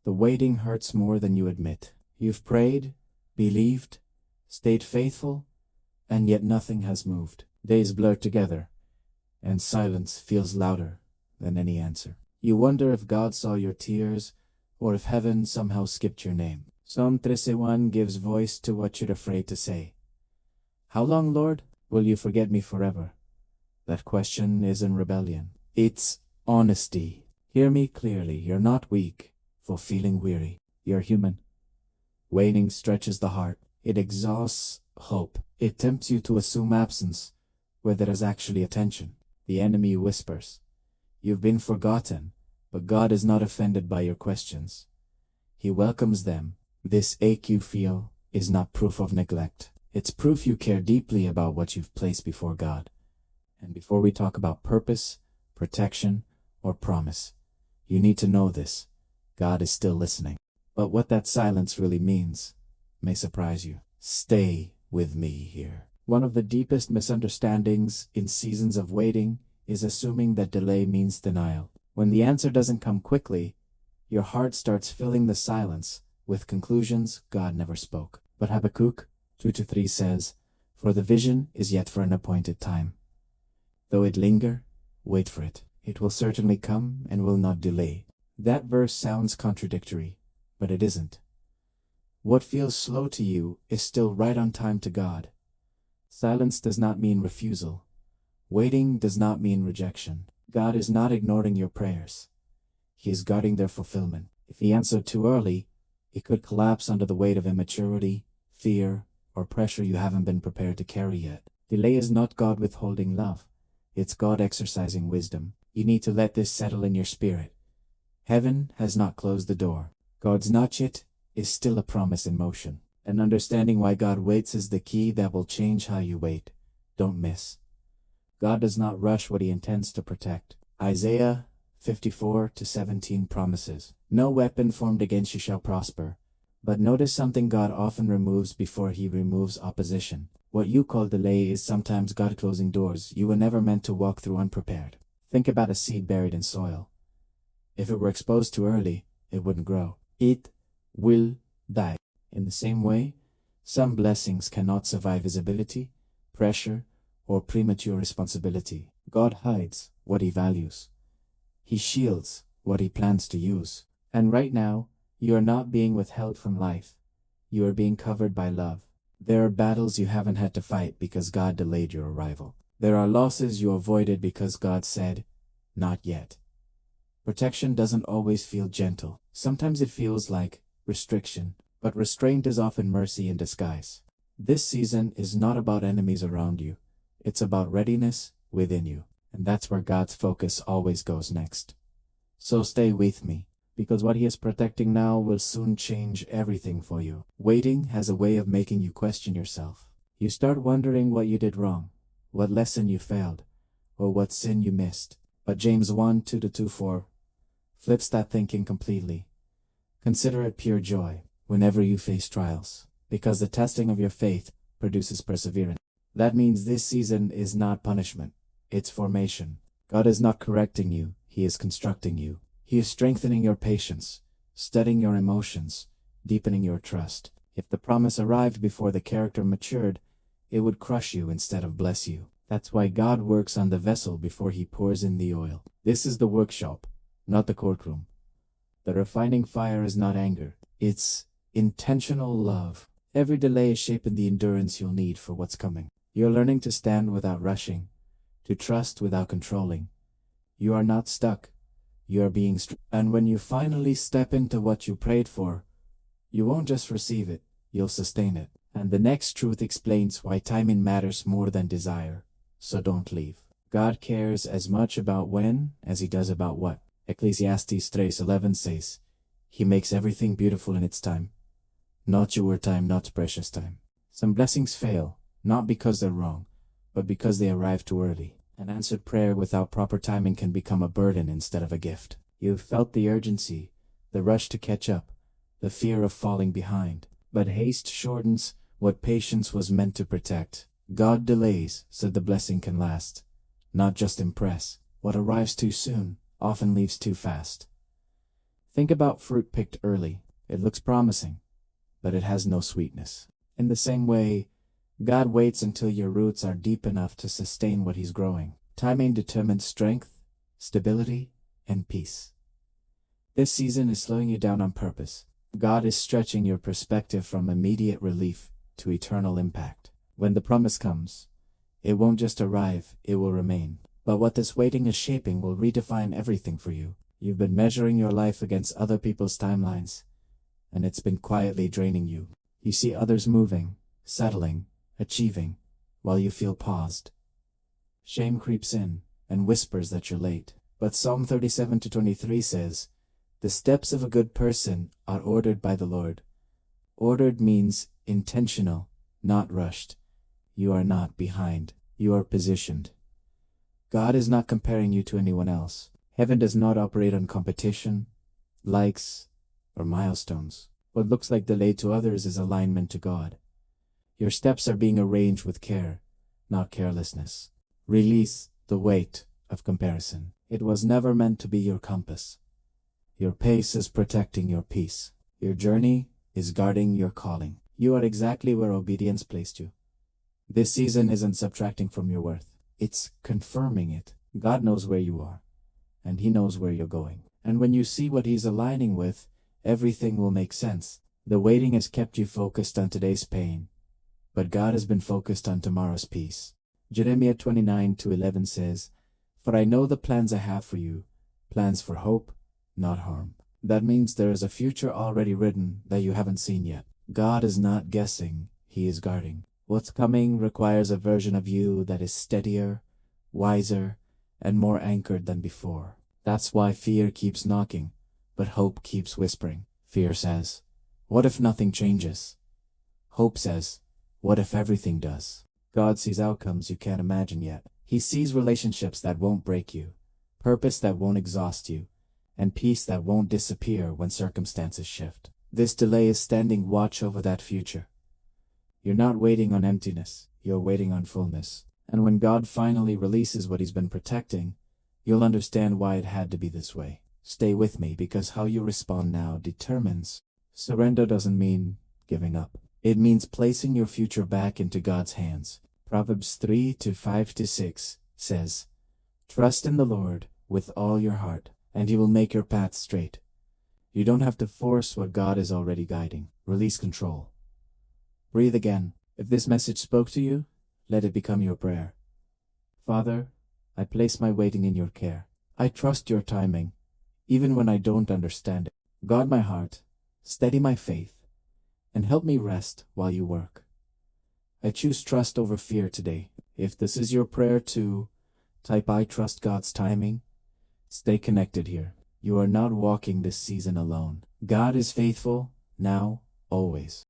The waiting hurts more than you admit. You've prayed, believed, stayed faithful, and yet nothing has moved. Days blur together, and silence feels louder than any answer. You wonder if God saw your tears, or if heaven somehow skipped your name. Psalm 31 gives voice to what you're afraid to say. How long, Lord? Will you forget me forever? That question isn't rebellion. It's honesty. Hear me clearly. You're not weak for feeling weary. You're human. Waiting stretches the heart. It exhausts hope. It tempts you to assume absence where there is actually attention. The enemy whispers, "You've been forgotten," but God is not offended by your questions. He welcomes them. This ache you feel is not proof of neglect. It's proof you care deeply about what you've placed before God. And before we talk about purpose, protection, or promise, you need to know this: God is still listening. But what that silence really means may surprise you. Stay with me here. One of the deepest misunderstandings in seasons of waiting is assuming that delay means denial. When the answer doesn't come quickly, your heart starts filling the silence with conclusions God never spoke. But Habakkuk 2-3 says, "For the vision is yet for an appointed time. Though it linger, wait for it. It will certainly come and will not delay." That verse sounds contradictory, but it isn't. What feels slow to you is still right on time to God. Silence does not mean refusal. Waiting does not mean rejection. God is not ignoring your prayers. He is guarding their fulfillment. If He answered too early, it could collapse under the weight of immaturity, fear, or pressure you haven't been prepared to carry yet. Delay is not God withholding love. It's God exercising wisdom. You need to let this settle in your spirit. Heaven has not closed the door. God's not yet is still a promise in motion. And understanding why God waits is the key that will change how you wait. Don't miss. God does not rush what He intends to protect. Isaiah 54-17 promises, "No weapon formed against you shall prosper." But notice something God often removes before He removes opposition. What you call delay is sometimes God closing doors you were never meant to walk through unprepared. Think about a seed buried in soil. If it were exposed too early, it wouldn't grow. It will die. In the same way, some blessings cannot survive visibility, pressure, or premature responsibility. God hides what He values. He shields what He plans to use. And right now, you are not being withheld from life. You are being covered by love. There are battles you haven't had to fight because God delayed your arrival. There are losses you avoided because God said, "Not yet." Protection doesn't always feel gentle. Sometimes it feels like restriction, but restraint is often mercy in disguise. This season is not about enemies around you. It's about readiness within you. And that's where God's focus always goes next. So stay with me, because what He is protecting now will soon change everything for you. Waiting has a way of making you question yourself. You start wondering what you did wrong, what lesson you failed, or what sin you missed. But James 1:2-4 flips that thinking completely. Consider it pure joy whenever you face trials, because the testing of your faith produces perseverance. That means this season is not punishment, it's formation. God is not correcting you, He is constructing you. He is strengthening your patience, studying your emotions, deepening your trust. If the promise arrived before the character matured, it would crush you instead of bless you. That's why God works on the vessel before He pours in the oil. This is the workshop, not the courtroom. The refining fire is not anger, it's intentional love. Every delay is shaping the endurance you'll need for what's coming. You're learning to stand without rushing, to trust without controlling. You are not stuck. You are being and when you finally step into what you prayed for, you won't just receive it, you'll sustain it. And the next truth explains why timing matters more than desire. So don't leave. God cares as much about when as He does about what. Ecclesiastes 3:11 says, "He makes everything beautiful in its time. Not your time, not precious time." Some blessings fail, not because they're wrong, but because they arrive too early. An answered prayer without proper timing can become a burden instead of a gift. You've felt the urgency, the rush to catch up, the fear of falling behind. But haste shortens what patience was meant to protect. God delays so the blessing can last, not just impress. What arrives too soon often leaves too fast. Think about fruit picked early. It looks promising, but it has no sweetness. In the same way, God waits until your roots are deep enough to sustain what He's growing. Timing determines strength, stability, and peace. This season is slowing you down on purpose. God is stretching your perspective from immediate relief to eternal impact. When the promise comes, it won't just arrive, it will remain. But what this waiting is shaping will redefine everything for you. You've been measuring your life against other people's timelines, and it's been quietly draining you. You see others moving, settling, achieving, while you feel paused. Shame creeps in and whispers that you're late. But Psalm 37:23 says, "The steps of a good person are ordered by the Lord." Ordered means intentional, not rushed. You are not behind. You are positioned. God is not comparing you to anyone else. Heaven does not operate on competition, likes, or milestones. What looks like delay to others is alignment to God. Your steps are being arranged with care, not carelessness. Release the weight of comparison. It was never meant to be your compass. Your pace is protecting your peace. Your journey is guarding your calling. You are exactly where obedience placed you. This season isn't subtracting from your worth. It's confirming it. God knows where you are, and He knows where you're going. And when you see what He's aligning with, everything will make sense. The waiting has kept you focused on today's pain, but God has been focused on tomorrow's peace. Jeremiah 29:11 says, "For I know the plans I have for you, plans for hope, not harm." That means there is a future already written that you haven't seen yet. God is not guessing, He is guarding. What's coming requires a version of you that is steadier, wiser, and more anchored than before. That's why fear keeps knocking, but hope keeps whispering. Fear says, "What if nothing changes?" Hope says, "What if everything does?" God sees outcomes you can't imagine yet. He sees relationships that won't break you, purpose that won't exhaust you, and peace that won't disappear when circumstances shift. This delay is standing watch over that future. You're not waiting on emptiness, you're waiting on fullness. And when God finally releases what He's been protecting, you'll understand why it had to be this way. Stay with me, because how you respond now determines. Surrender doesn't mean giving up. It means placing your future back into God's hands. Proverbs 3:5-6 says, "Trust in the Lord with all your heart, and He will make your path straight." You don't have to force what God is already guiding. Release control. Breathe again. If this message spoke to you, let it become your prayer. Father, I place my waiting in your care. I trust your timing, even when I don't understand it. Guard my heart, steady my faith, and help me rest while you work. I choose trust over fear today. If this is your prayer too, type "I trust God's timing." Stay connected here. You are not walking this season alone. God is faithful, now, always.